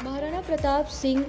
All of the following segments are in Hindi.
महाराणा प्रताप सिंह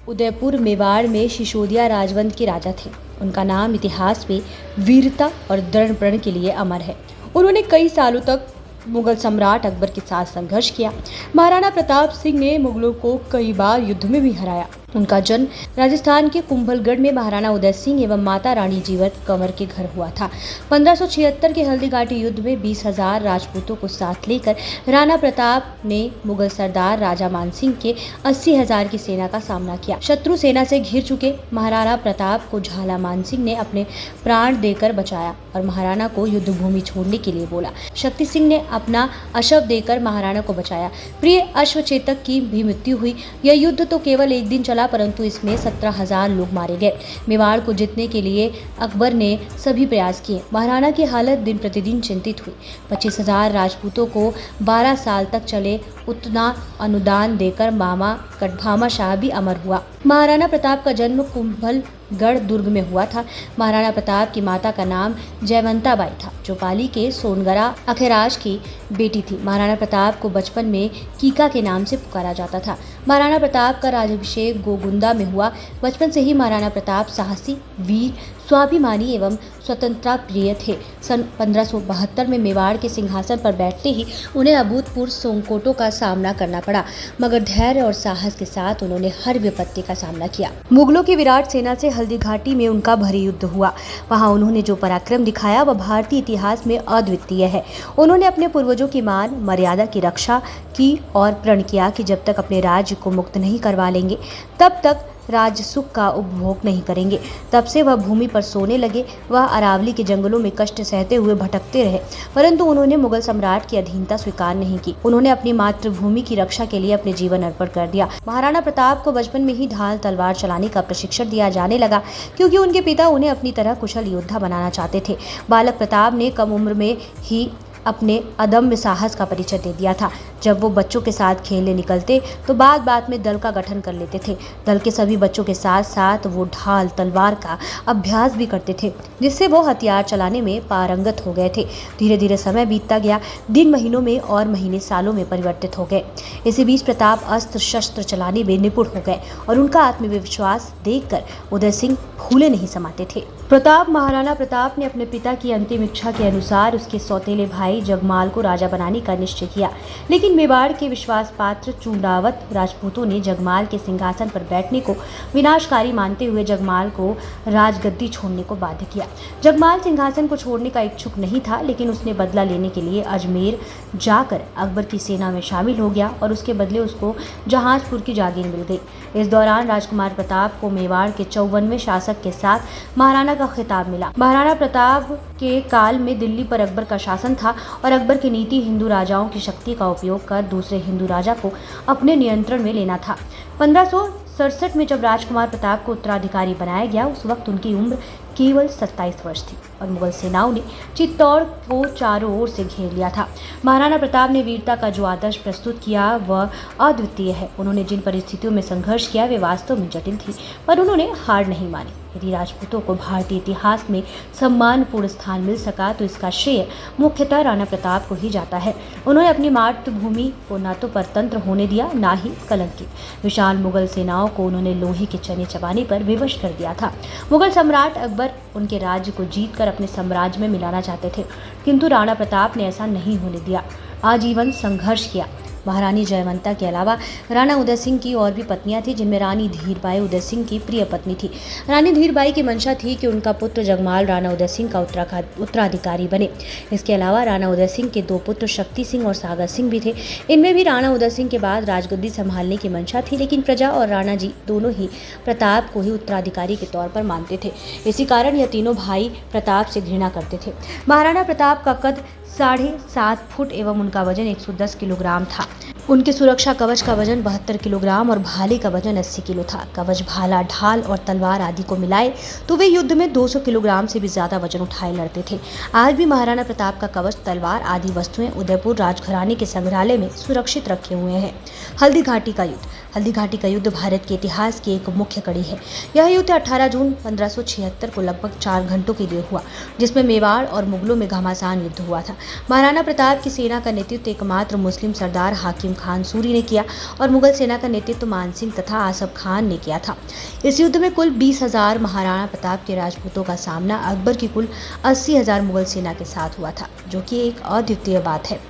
उदयपुर मेवाड़ में सिसोदिया राजवंश के राजा थे। उनका नाम इतिहास में वीरता और दृढ़ प्रण के लिए अमर है। उन्होंने कई सालों तक मुगल सम्राट अकबर के साथ संघर्ष किया। महाराणा प्रताप सिंह ने मुगलों को कई बार युद्ध में भी हराया। उनका जन्म राजस्थान के कुंभलगढ़ में महाराणा उदय सिंह एवं माता रानी जीवत कंवर के घर हुआ था। 1576 के हल्दीघाटी युद्ध में 20,000 राजपूतों को साथ लेकर राणा प्रताप ने मुगल सरदार राजा मानसिंह के 80,000 की सेना का सामना किया। शत्रु सेना से घिर चुके महाराणा प्रताप को झाला मानसिंह ने अपने प्राण देकर बचाया और महाराणा को युद्ध भूमि छोड़ने के लिए बोला। शक्ति सिंह ने अपना अश्व देकर महाराणा को बचाया। प्रिय अश्वचेतक की भी मृत्यु हुई। यह युद्ध तो केवल एक दिन चला, परंतु इसमें 17,000 लोग मारे गए। मेवाड़ को जीतने के लिए अकबर ने सभी प्रयास किए। महाराणा की हालत दिन प्रतिदिन चिंतित हुई। 25,000 राजपूतों को 12 साल तक चले उतना अनुदान देकर मामा कटभामा शाह भी अमर हुआ। महाराणा प्रताप का जन्म कुंभलगढ़ दुर्ग में हुआ था। महाराणा प्रताप की माता का नाम जयवंता बाई था, जो पाली के सोनगरा अखेराज की बेटी थी। महाराणा प्रताप को बचपन में कीका के नाम से पुकारा जाता था। महाराणा प्रताप का राज्याभिषेक गोगुंदा में हुआ। बचपन से ही महाराणा प्रताप साहसी, वीर, स्वाभिमानी एवं स्वतंत्रता प्रिय थे। सन 1572 में मेवाड़ के सिंहासन पर बैठते ही उन्हें अभूतपूर्व संकटों का सामना करना पड़ा, मगर धैर्य और साहस के साथ उन्होंने हर विपत्ति का सामना किया। मुगलों की विराट सेना से हल्दीघाटी में उनका भारी युद्ध हुआ। वहां उन्होंने जो पराक्रम दिखाया वह भारतीय इतिहास में अद्वितीय है। उन्होंने अपने पूर्वजों की मान मर्यादा की रक्षा की और प्रण किया कि जब तक अपने राज्य को मुक्त नहीं करवा लेंगे तब तक राज सुख का उपभोग नहीं करेंगे। तब से वह भूमि पर सोने लगे। वह अरावली के जंगलों में कष्ट सहते हुए भटकते रहे, परंतु उन्होंने मुगल सम्राट की अधीनता स्वीकार नहीं की। उन्होंने अपनी मातृभूमि की रक्षा के लिए अपने जीवन अर्पण कर दिया। महाराणा प्रताप को बचपन में ही ढाल तलवार चलाने का प्रशिक्षण दिया जाने लगा, क्योंकि उनके पिता उन्हें अपनी तरह कुशल योद्धा बनाना चाहते थे। बालक प्रताप ने कम उम्र में ही अपने अदम्य साहस का परिचय दे दिया था। जब वो बच्चों के साथ खेलने निकलते तो बात बात में दल का गठन कर लेते थे। दल के सभी बच्चों के साथ साथ वो ढाल तलवार का अभ्यास भी करते थे, जिससे वो हथियार चलाने में पारंगत हो गए थे। धीरे धीरे समय बीतता गया। दिन महीनों में और महीने सालों में परिवर्तित हो गए। इसी बीच प्रताप अस्त्र शस्त्र चलाने में निपुण हो गए और उनका आत्मविश्वास देखकर उदय सिंह फूले नहीं समाते थे। महाराणा प्रताप ने अपने पिता की अंतिम इच्छा के अनुसार उसके सौतेले भाई जगमाल को राजा बनाने का निश्चय किया, लेकिन मेवाड़ के विश्वास पात्र चूंडावत राजपूतों ने जगमाल के सिंहासन पर बैठने को विनाशकारी मानते हुए जगमाल को राजगद्दी छोड़ने को बाध्य किया। जगमाल सिंहासन को छोड़ने का इच्छुक नहीं था, लेकिन उसने बदला लेने के लिए अजमेर जाकर अकबर की सेना में शामिल हो गया और उसके बदले उसको जहाजपुर की जागीर मिल गई। इस दौरान राजकुमार प्रताप को मेवाड़ के 54वें शासक के साथ महाराणा का खिताब मिला। महाराणा प्रताप के काल में दिल्ली पर अकबर का शासन था और अकबर की नीति हिंदू राजाओं की शक्ति का उपयोग कर दूसरे हिंदू राजा को अपने नियंत्रण में लेना था। 1567 में जब राजकुमार प्रताप को उत्तराधिकारी बनाया गया, उस वक्त उनकी उम्र केवल 27 वर्ष थी और मुगल सेनाओं ने चित्तौड़ को चारों ओर से घेर लिया था। महाराणा प्रताप ने वीरता का जो आदर्श प्रस्तुत किया वह अद्वितीय है। उन्होंने जिन परिस्थितियों में संघर्ष किया वे वास्तव में जटिल थी, पर उन्होंने हार नहीं मानी। यदि राजपूतों को भारतीय इतिहास में सम्मानपूर्ण स्थान मिल सका तो इसका श्रेय मुख्यतः राणा प्रताप को ही जाता है। उन्होंने अपनी मातृभूमि को न तो परतंत्र होने दिया, ना ही कलंकित। विशाल मुगल सेनाओं को उन्होंने लोहे के चने चबाने पर विवश कर दिया था। मुगल सम्राट अकबर उनके राज्य को जीतकर अपने साम्राज्य में मिलाना चाहते थे, किंतु राणा प्रताप ने ऐसा नहीं होने दिया। आजीवन संघर्ष किया। महारानी जयवंता के अलावा राणा उदय सिंह की और भी पत्नियां थीं, जिनमें रानी धीरबाई उदय सिंह की प्रिय पत्नी थी। रानी धीरबाई की मंशा थी कि उनका पुत्र जगमाल राणा उदय सिंह का उत्तराधिकारी बने। इसके अलावा राणा उदय सिंह के 2 पुत्र शक्ति सिंह और सागर सिंह भी थे। इनमें भी राणा उदय सिंह के बाद राजगद्दी संभालने की मंशा थी, लेकिन प्रजा और राणा जी दोनों ही प्रताप को ही उत्तराधिकारी के तौर पर मानते थे। इसी कारण यह तीनों भाई प्रताप से घृणा करते थे। महाराणा प्रताप का कद 7.5 फुट एवं उनका वजन 110 किलोग्राम था। उनके सुरक्षा कवच का वजन 72 किलोग्राम और भाले का वजन 80 किलो था। कवच, भाला, ढाल और तलवार आदि को मिलाए तो वे युद्ध में 200 किलोग्राम से भी ज्यादा वजन उठाए लड़ते थे। आज भी महाराणा प्रताप का कवच, तलवार आदि वस्तुएं उदयपुर राजघराने के संग्रहालय में सुरक्षित रखे हुए हैं। हल्दीघाटी का युद्ध। हल्दी घाटी का युद्ध भारत के इतिहास की एक मुख्य कड़ी है। यह युद्ध 18 जून 1576 को लगभग 4 घंटों के लिए हुआ, जिसमें मेवाड़ और मुगलों में घमासान युद्ध हुआ था। महाराणा प्रताप की सेना का नेतृत्व एकमात्र मुस्लिम सरदार हाकिम खान सूरी ने किया और मुगल सेना का नेतृत्व मान सिंह तथा आसफ खान ने किया था। इस युद्ध में कुल 20,000 महाराणा प्रताप के राजपूतों का सामना अकबर की कुल 80,000 मुगल सेना के साथ हुआ था, जो कि एक अद्वितीय बात है।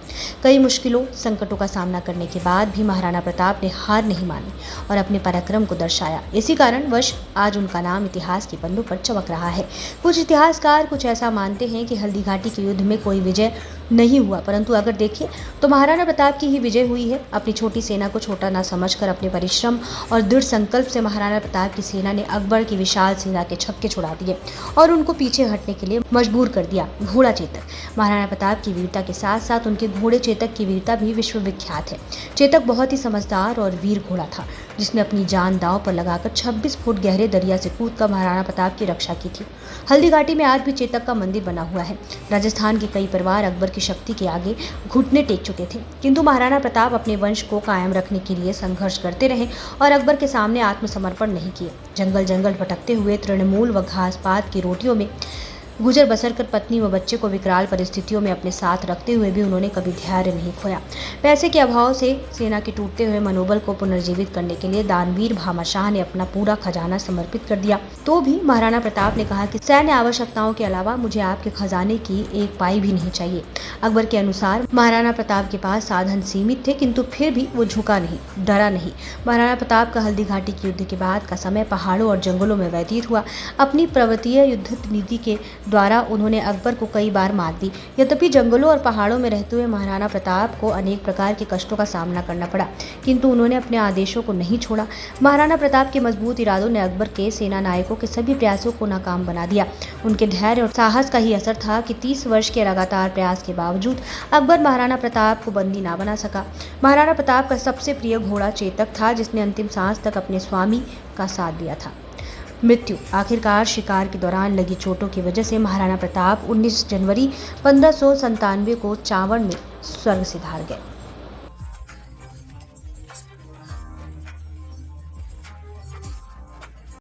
कई मुश्किलों संकटों का सामना करने के बाद भी महाराणा प्रताप ने हार नहीं मानी और अपने पराक्रम को दर्शाया। इसी कारणवश आज उनका नाम इतिहास के पन्नों पर चमक रहा है। कुछ इतिहासकार कुछ ऐसा मानते हैं कि हल्दी घाटी के युद्ध में कोई विजय नहीं हुआ, परंतु अगर देखें तो महाराणा प्रताप की ही विजय हुई है। अपनी छोटी सेना को छोटा न समझकर अपने परिश्रम और दृढ़ संकल्प से महाराणा प्रताप की सेना ने अकबर की विशाल सेना के छक्के छुड़ा दिए और उनको पीछे हटने के लिए मजबूर कर दिया। घोड़ा चेतक। महाराणा प्रताप की वीरता के साथ साथ उनके घोड़े चेतक की वीरता भी विश्वविख्यात है। चेतक बहुत ही समझदार और वीर घोड़ा था, जिसने अपनी जान दांव पर लगाकर 26 फुट गहरे दरिया से कूदकर महाराणा प्रताप की रक्षा की थी। हल्दी घाटी में आज भी चेतक का मंदिर बना हुआ है। राजस्थान के कई परिवार अकबर की शक्ति के आगे घुटने टेक चुके थे, किंतु महाराणा प्रताप अपने वंश को कायम रखने के लिए संघर्ष करते रहे और अकबर के सामने आत्मसमर्पण नहीं किए। जंगल जंगल भटकते हुए तृणमूल व घास पात की रोटियों में गुजर बसर कर पत्नी व बच्चे को विकराल परिस्थितियों में अपने साथ रखते हुए भी उन्होंने कभी धैर्य नहीं खोया। पैसे के अभाव से सेना के टूटते हुए मनोबल को पुनर्जीवित करने के लिए दानवीर भामाशाह ने अपना पूरा खजाना समर्पित कर दिया। तो भी महाराणा प्रताप ने कहा कि सैन्य आवश्यकताओं के अलावा मुझे आपके खजाने की एक पाई भी नहीं चाहिए। अकबर के अनुसार महाराणा प्रताप के पास साधन सीमित थे, किंतु फिर भी वो झुका नहीं, डरा नहीं। महाराणा प्रताप का हल्दी घाटी के युद्ध के बाद का समय पहाड़ों और जंगलों में व्यतीत हुआ। अपनी पर्वतीय युद्ध नीति के द्वारा उन्होंने अकबर को कई बार मात दी। यद्यपि जंगलों और पहाड़ों में रहते हुए महाराणा प्रताप को अनेक प्रकार के कष्टों का सामना करना पड़ा, किंतु उन्होंने अपने आदेशों को नहीं छोड़ा। महाराणा प्रताप के मजबूत इरादों ने अकबर के सेना नायकों के सभी प्रयासों को नाकाम बना दिया। उनके धैर्य और साहस का ही असर था कि 30 वर्ष के लगातार प्रयास के बावजूद अकबर महाराणा प्रताप को बंदी ना बना सका। महाराणा प्रताप का सबसे प्रिय घोड़ा चेतक था, जिसने अंतिम सांस तक अपने स्वामी का साथ दिया था। मृत्यु। आखिरकार शिकार के दौरान लगी चोटों की वजह से महाराणा प्रताप 19 जनवरी 1597 को चावड़ में स्वर्ग सिधार गए।